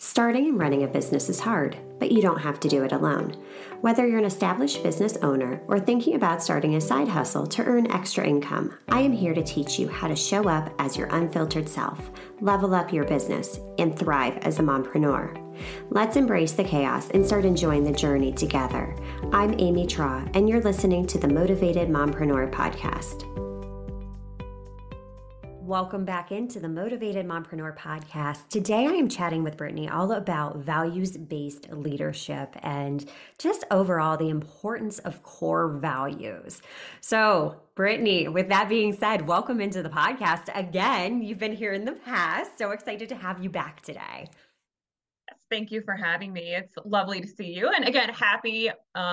Starting and running a business is hard, but you don't have to do it alone. Whether you're an established business owner or thinking about starting a side hustle to earn extra income, I am here to teach you how to show up as your unfiltered self, level up your business, and thrive as a mompreneur. Let's embrace the chaos and start enjoying the journey together. I'm Amy Traw, and you're listening to the Motivated Mompreneur Podcast. Welcome back into the Motivated Mompreneur Podcast. Today I am chatting with Brittany all about values-based leadership and just overall the importance of core values. So Brittany, with that being said, welcome into the podcast again. You've been here in the past. So excited to have you back today. Yes, thank you for having me. It's lovely to see you. And again, happy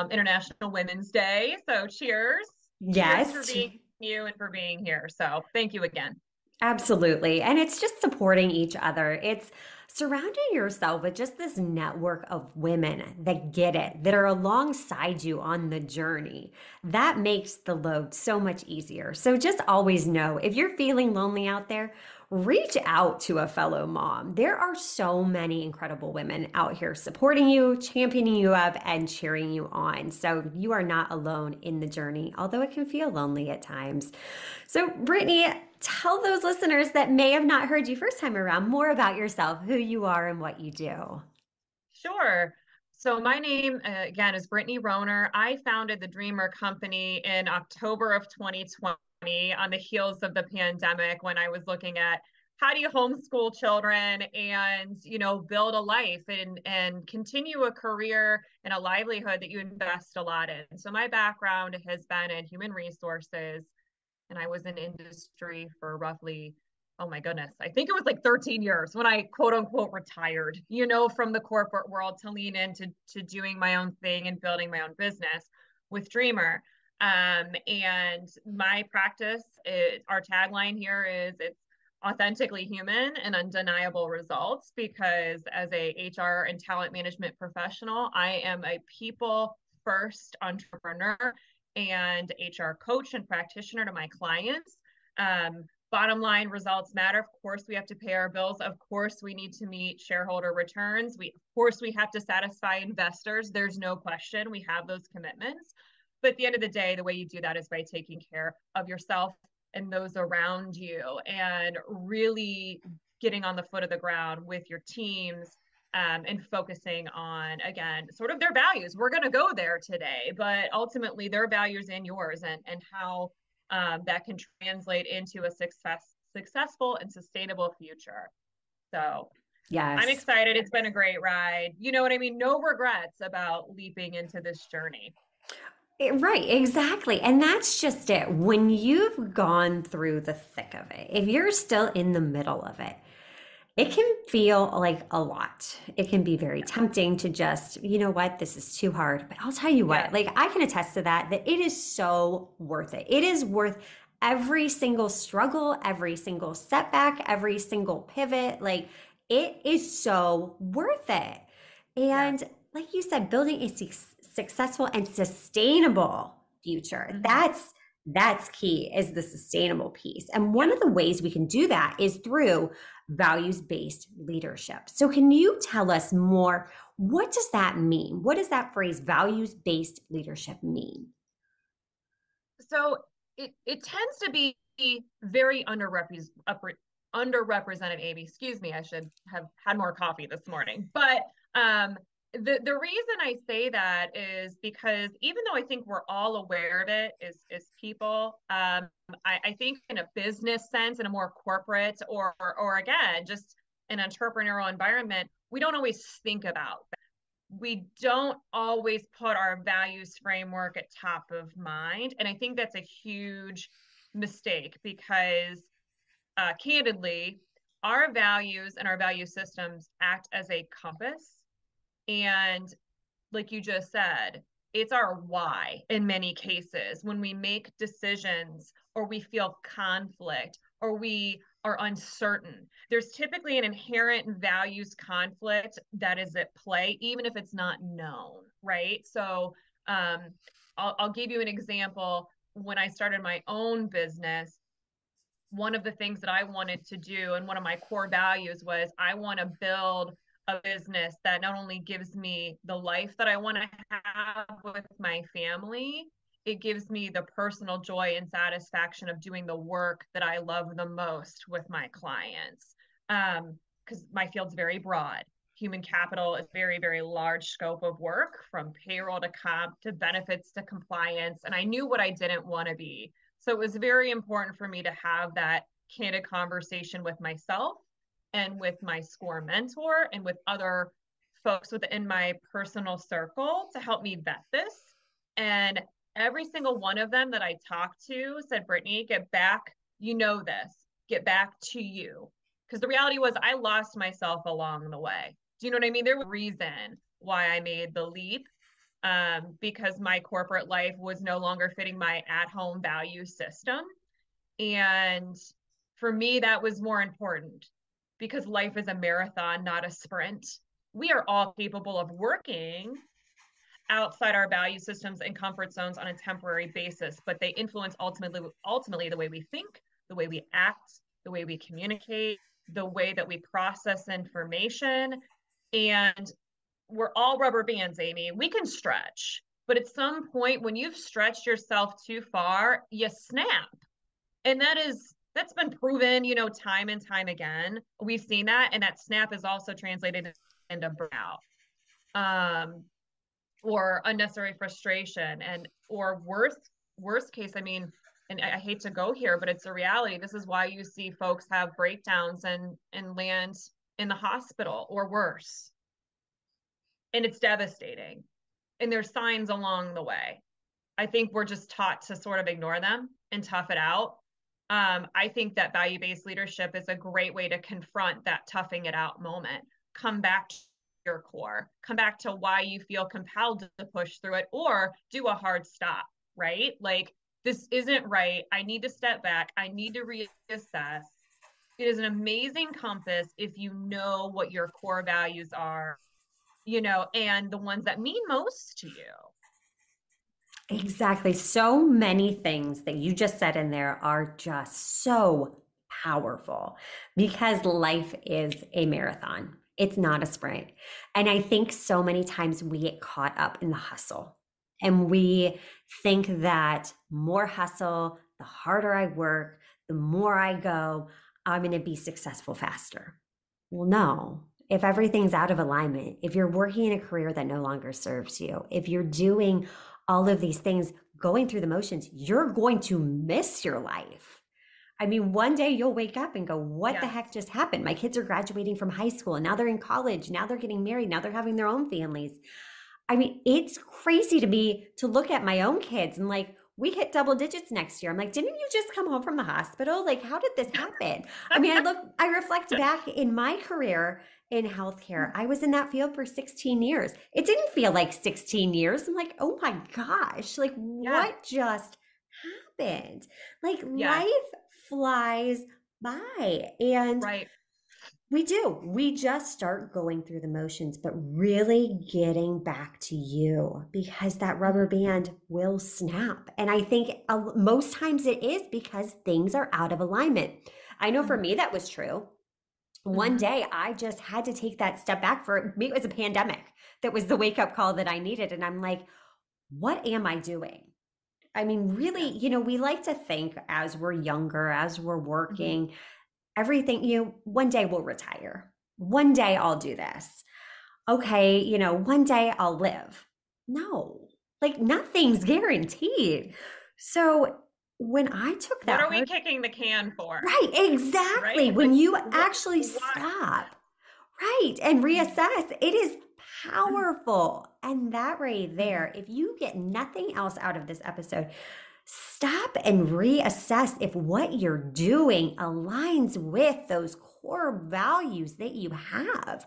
International Women's Day. So cheers. Yes. Cheers for being you and for being here. So thank you again. Absolutely. And it's just supporting each other. It's surrounding yourself with just this network of women that get it, that are alongside you on the journey. That makes the load so much easier. So just always know if you're feeling lonely out there, reach out to a fellow mom. There are so many incredible women out here supporting you, championing you up, and cheering you on. So you are not alone in the journey, although it can feel lonely at times. So Brittany, tell those listeners that may have not heard you first time around more about yourself, who you are and what you do. Sure. So my name, again, is Brittany Rohner. I founded the Dreamer Company in October of 2020 on the heels of the pandemic when I was looking at how do you homeschool children and, build a life and continue a career and a livelihood that you invest a lot in. So my background has been in human resources, and I was in industry for roughly, oh my goodness, I think it was like 13 years when I quote unquote retired, from the corporate world to lean into doing my own thing and building my own business with Dreamer. And my practice, our tagline here is it's authentically human and undeniable results, because as a HR and talent management professional, I am a people first entrepreneur and HR coach and practitioner to my clients. Bottom line, results matter. Of course, we have to pay our bills. Of course, we need to meet shareholder returns. Of course, we have to satisfy investors. There's no question. We have those commitments. But at the end of the day, the way you do that is by taking care of yourself and those around you and really getting on the foot of the ground with your teams, and focusing on, again, sort of their values. We're going to go there today, but ultimately their values and yours, and how that can translate into a successful and sustainable future. So yes, I'm excited. It's been a great ride. You know what I mean? No regrets about leaping into this journey. Right, exactly. And that's just it. When you've gone through the thick of it, if you're still in the middle of it, it can feel like a lot. It can be very tempting to just, you know what, this is too hard. But I'll tell you what, like I can attest to that it is so worth it. It is worth every single struggle, every single setback, every single pivot. Like it is so worth it. And like you said, building a successful and sustainable future. Mm-hmm. That's key, is the sustainable piece. And one of the ways we can do that is through values-based leadership. So can you tell us more? What does that mean? What does that phrase values-based leadership mean? So it tends to be very underrepresented, Amy. Excuse me, I should have had more coffee this morning. But the reason I say that is because even though I think we're all aware of it as people, I think in a business sense, in a more corporate or again, just an entrepreneurial environment, we don't always think about that. We don't always put our values framework at top of mind. And I think that's a huge mistake, because candidly, our values and our value systems act as a compass. And like you just said, it's our why in many cases when we make decisions or we feel conflict or we are uncertain. There's typically an inherent values conflict that is at play, even if it's not known, right? So I'll give you an example. When I started my own business, one of the things that I wanted to do and one of my core values was I want to build a business that not only gives me the life that I want to have with my family, it gives me the personal joy and satisfaction of doing the work that I love the most with my clients. Because my field's very broad. Human capital is very, very large scope of work, from payroll to comp to benefits to compliance. And I knew what I didn't want to be. So it was very important for me to have that candid conversation with myself and with my score mentor and with other folks within my personal circle to help me vet this. And every single one of them that I talked to said, Brittany, get back. You know this. Get back to you. Because the reality was, I lost myself along the way. Do you know what I mean? There was a reason why I made the leap, because my corporate life was no longer fitting my at home value system. And for me, that was more important because life is a marathon, not a sprint. We are all capable of working outside our value systems and comfort zones on a temporary basis, but they influence ultimately the way we think, the way we act, the way we communicate, the way that we process information. And we're all rubber bands, Amy. We can stretch, but at some point when you've stretched yourself too far, you snap. And that's been proven, time and time again. We've seen that, and that snap is also translated into burnout. Or unnecessary frustration, and or worst case, I mean, and I hate to go here, but it's a reality. This is why you see folks have breakdowns and land in the hospital or worse. And it's devastating. And there's signs along the way. I think we're just taught to sort of ignore them and tough it out. I think that value-based leadership is a great way to confront that toughing it out moment. Come back to your core, come back to why you feel compelled to push through it, or do a hard stop, right? Like, this isn't right. I need to step back. I need to reassess. It is an amazing compass if you know what your core values are, and the ones that mean most to you. Exactly. So many things that you just said in there are just so powerful because life is a marathon. It's not a sprint. And I think so many times we get caught up in the hustle and we think that more hustle, the harder I work, the more I go, I'm going to be successful faster. Well, no. If everything's out of alignment, if you're working in a career that no longer serves you, if you're doing all of these things, going through the motions, you're going to miss your life. I mean, one day you'll wake up and go, what the Yes. heck just happened? My kids are graduating from high school and now they're in college. Now they're getting married. Now they're having their own families. I mean, it's crazy to me to look at my own kids and like, we hit double digits next year. I'm like, didn't you just come home from the hospital? Like, how did this happen? I mean, I reflect back in my career in healthcare. I was in that field for 16 years. It didn't feel like 16 years. I'm like, oh my gosh, like Yeah. what just happened? Like Yes. life flies by. And Right. we do. We just start going through the motions, but really getting back to you because that rubber Mm-hmm. band will snap. And I think most times it is because things are out of alignment. I know for Mm-hmm. me that was true. One Mm-hmm. day I just had to take that step back. For me, it was a pandemic that was the wake up call that I needed. And I'm like, what am I doing? I mean, really, Yes. we like to think as we're younger, as we're Mm-hmm. working, everything, one day we'll retire. One day I'll do this. Okay, one day I'll live. No, like nothing's guaranteed. So when I took What that are we hard, kicking the can for? right, Right? exactly. When Like, you what? actually Why? stop, right, and Mm-hmm. reassess, it is powerful. And that right Mm-hmm. there, if you get nothing else out of this episode, stop and reassess if what you're doing aligns with those core values that you have.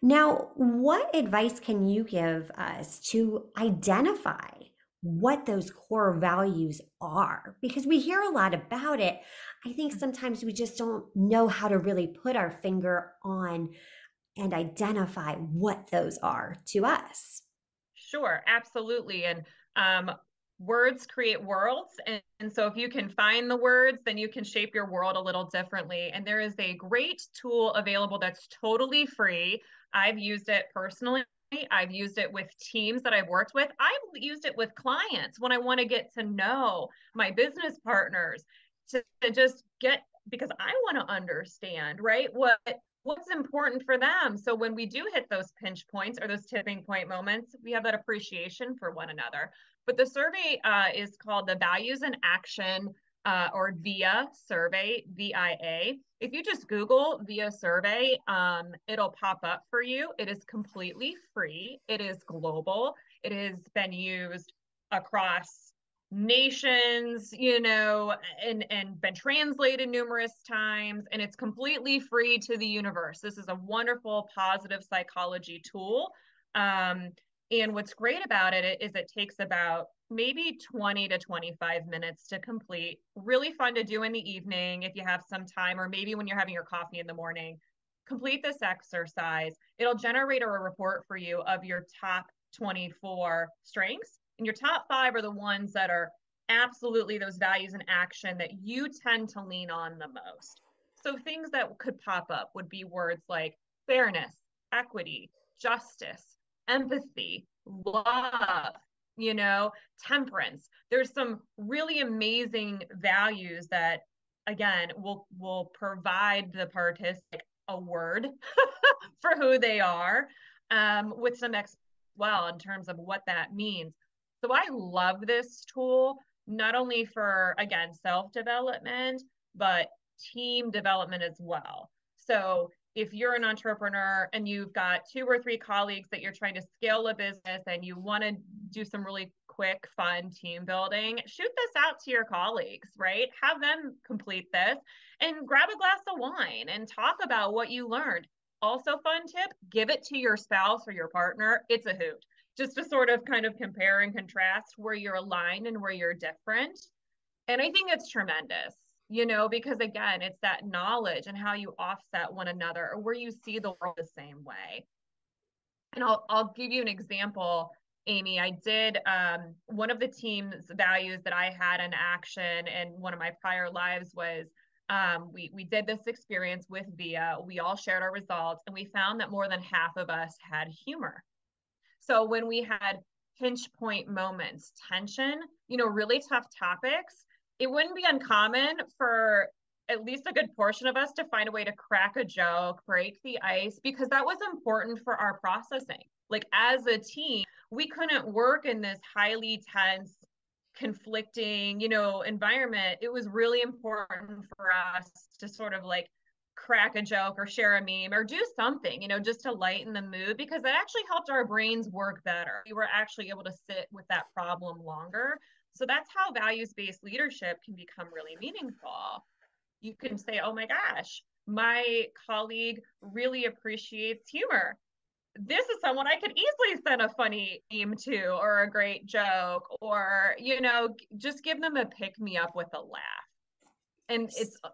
Now, what advice can you give us to identify what those core values are? Because we hear a lot about it. I think sometimes we just don't know how to really put our finger on and identify what those are to us. Sure, absolutely. And um, words create worlds. And so if you can find the words, then you can shape your world a little differently. And there is a great tool available that's totally free. I've used it personally. I've used it with teams that I've worked with. I've used it with clients when I want to get to know my business partners to just get, because I want to understand, right? What's important for them. So when we do hit those pinch points or those tipping point moments, we have that appreciation for one another. But the survey is called the Values in Action or VIA survey, VIA. If you just Google VIA survey, it'll pop up for you. It is completely free. It is global. It has been used across nations, and been translated numerous times, and it's completely free to the universe. This is a wonderful positive psychology tool. And what's great about it is it takes about maybe 20 to 25 minutes to complete. Really fun to do in the evening if you have some time, or maybe when you're having your coffee in the morning. Complete this exercise. It'll generate a report for you of your top 24 strengths, and your top 5 are the ones that are absolutely those values in action that you tend to lean on the most. So things that could pop up would be words like fairness, equity, justice, empathy, love, temperance. There's some really amazing values that, again, will provide the participant a word for who they are, with some well in terms of what that means. So I love this tool, not only for, again, self-development, but team development as well. So if you're an entrepreneur and you've got 2 or 3 colleagues that you're trying to scale a business and you want to do some really quick, fun team building, shoot this out to your colleagues, right? Have them complete this and grab a glass of wine and talk about what you learned. Also, fun tip, give it to your spouse or your partner. It's a hoot. Just to sort of kind of compare and contrast where you're aligned and where you're different. And I think it's tremendous, because again, it's that knowledge and how you offset one another, or where you see the world the same way. And I'll give you an example, Amy. I did one of the team's values that I had in action in one of my prior lives was we did this experience with VIA. We all shared our results, and we found that more than half of us had humor. So when we had pinch point moments, tension, really tough topics, it wouldn't be uncommon for at least a good portion of us to find a way to crack a joke, break the ice, because that was important for our processing. Like as a team, we couldn't work in this highly tense, conflicting, environment. It was really important for us to sort of like crack a joke or share a meme or do something, just to lighten the mood, because that actually helped our brains work better. We were actually able to sit with that problem longer. So that's how values-based leadership can become really meaningful. You can say, oh my gosh, my colleague really appreciates humor. This is someone I could easily send a funny meme to, or a great joke, or, just give them a pick me up with a laugh. And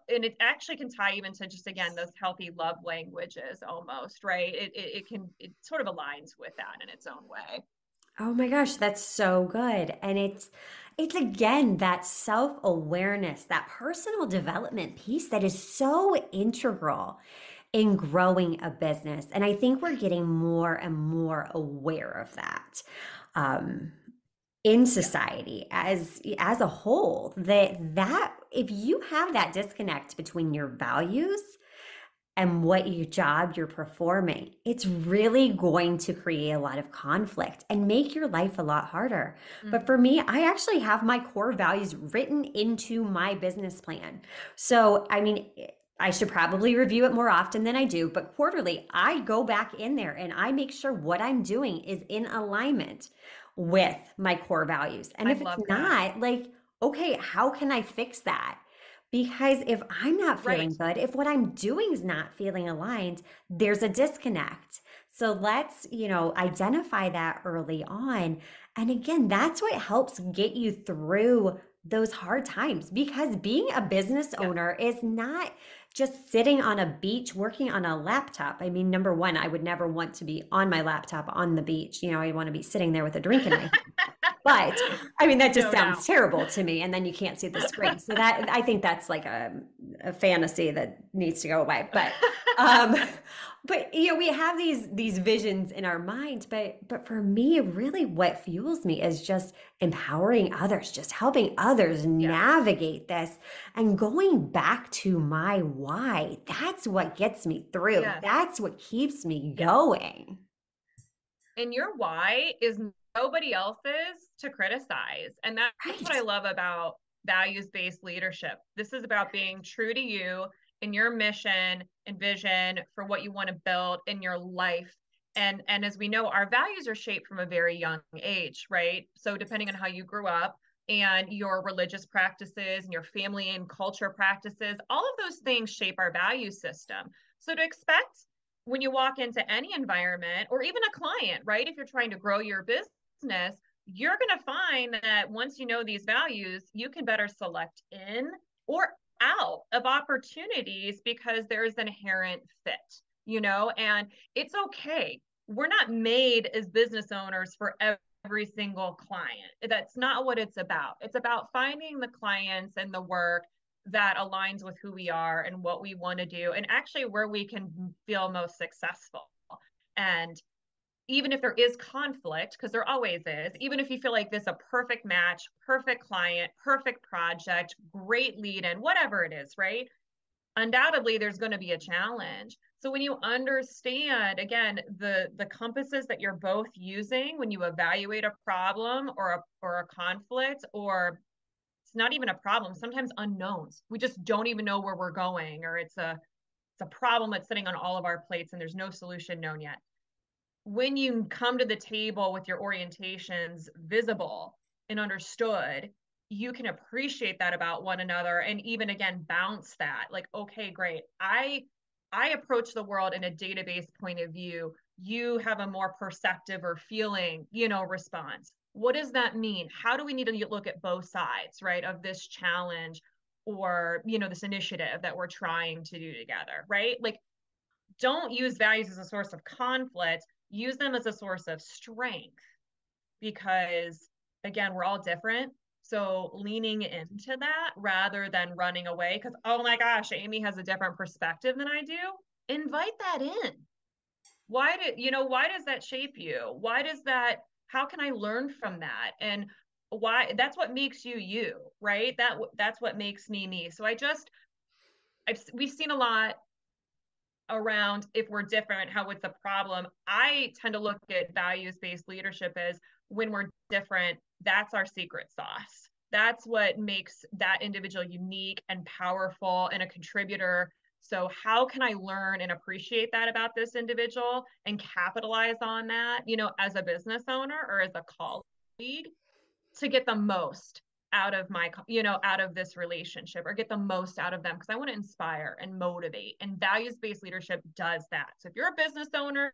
it actually can tie even to just, again, those healthy love languages almost, right? It sort of aligns with that in its own way. Oh my gosh, that's so good. And it's again that self-awareness, that personal development piece that is so integral in growing a business. And I think we're getting more and more aware of that. In Yeah. society as a whole, that if you have that disconnect between your values and what your job you're performing, it's really going to create a lot of conflict and make your life a lot harder. But for Mm-hmm. me, I actually have my core values written into my business plan. So, I mean, I should probably review it more often than I do, but quarterly, I go back in there and I make sure what I'm doing is in alignment with my core values. And I if it's love that. not, like, okay, how can I fix that? Because if I'm not Right. feeling good, if what I'm doing is not feeling aligned, there's a disconnect. So let's, identify that early on. And again, that's what helps get you through those hard times, because being a business Yeah. owner is not just sitting on a beach working on a laptop. I mean, number one, I would never want to be on my laptop on the beach. I want to be sitting there with a drink in my hand. But I mean, that just No sounds doubt. terrible to me. And then you can't see the screen. So that I think that's like a fantasy that needs to go away. Um, but we have these visions in our minds. But for me, really, what fuels me is just empowering others, just helping others Yes. navigate this, and going back to my why. That's what gets me through. Yes. That's what keeps me Yes. going. And your why is nobody else's to criticize. And that's what I Right. love about values-based leadership. This is about being true to you in your mission and vision for what you want to build in your life. And as we know, our values are shaped from a very young age, right? So depending on how you grew up and your religious practices and your family and culture practices, all of those things shape our value system. So to expect when you walk into any environment or even a client, right? If you're trying to grow your business, you're going to find that once you know these values, you can better select in or out of opportunities because there's an inherent fit, and it's okay. We're not made as business owners for every single client. That's not what it's about. It's about finding the clients and the work that aligns with who we are and what we want to do and actually where we can feel most successful. And even if there is conflict, because there always is, even if you feel like this is a perfect match, perfect client, perfect project, great lead in, whatever it is, right? Undoubtedly there's going to be a challenge. So when you understand again the compasses that you're both using when you evaluate a problem or a conflict, or it's not even a problem, sometimes unknowns, we just don't even know where we're going, or it's a problem that's sitting on all of our plates and there's no solution known yet. When you come to the table with your orientations visible and understood, you can appreciate that about one another and even again bounce that like, okay, great, I approach the world in a database point of view. You have a more perceptive or feeling, response. What does that mean? How do we need to look at both sides, right, of this challenge or, this initiative that we're trying to do together, right? Like, don't use values as a source of conflict, use them as a source of strength because, again, we're all different. So leaning into that rather than running away because, oh my gosh, Amy has a different perspective than I do, invite that in. Why does that shape you? Why does that, how can I learn from that? And why, that's what makes you you, right? That's what makes me. So we've seen a lot around if we're different, how it's a problem. I tend to look at values-based leadership as when we're different, that's our secret sauce. That's what makes that individual unique and powerful and a contributor. So how can I learn and appreciate that about this individual and capitalize on that, as a business owner or as a colleague to get the most out of out of this relationship or get the most out of them because I want to inspire and motivate, and values-based leadership does that. So if you're a business owner,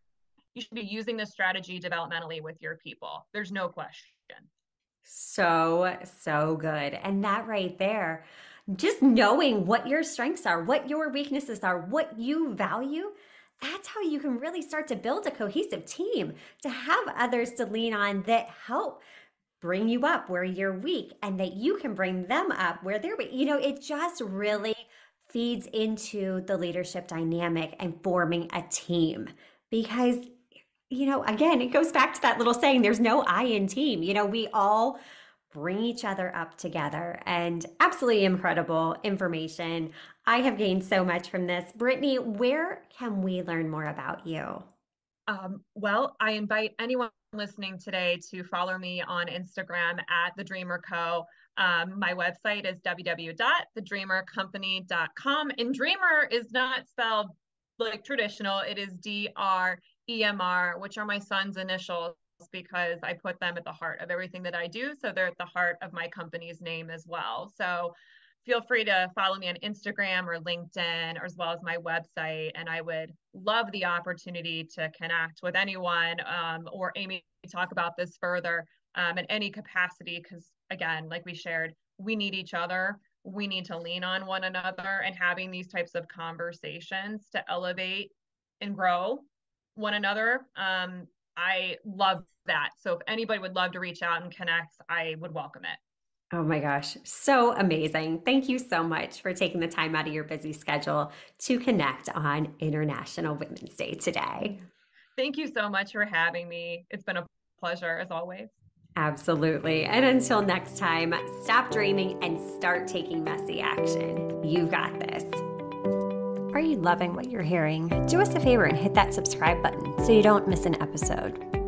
you should be using this strategy developmentally with your people. There's no question. So, so good. And that right there, just knowing what your strengths are, what your weaknesses are, what you value, that's how you can really start to build a cohesive team, to have others to lean on that help bring you up where you're weak and that you can bring them up where they're weak. It just really feeds into the leadership dynamic and forming a team because again, it goes back to that little saying, there's no I in team. We all bring each other up together, and absolutely incredible information. I have gained so much from this. Brittany, where can we learn more about you? Well, I invite anyone listening today to follow me on Instagram at The Dreamer Co. My website is www.thedreamercompany.com. And dreamer is not spelled like traditional, it is DREMR, which are my son's initials because I put them at the heart of everything that I do. So they're at the heart of my company's name as well. So feel free to follow me on Instagram or LinkedIn, or as well as my website. And I would love the opportunity to connect with anyone or Amy talk about this further in any capacity. Because again, like we shared, we need each other. We need to lean on one another, and having these types of conversations to elevate and grow one another. I love that. So if anybody would love to reach out and connect, I would welcome it. Oh my gosh, so amazing. Thank you so much for taking the time out of your busy schedule to connect on International Women's Day today. Thank you so much for having me. It's been a pleasure as always. Absolutely. And until next time, stop dreaming and start taking messy action. You've got this. Are you loving what you're hearing? Do us a favor and hit that subscribe button so you don't miss an episode.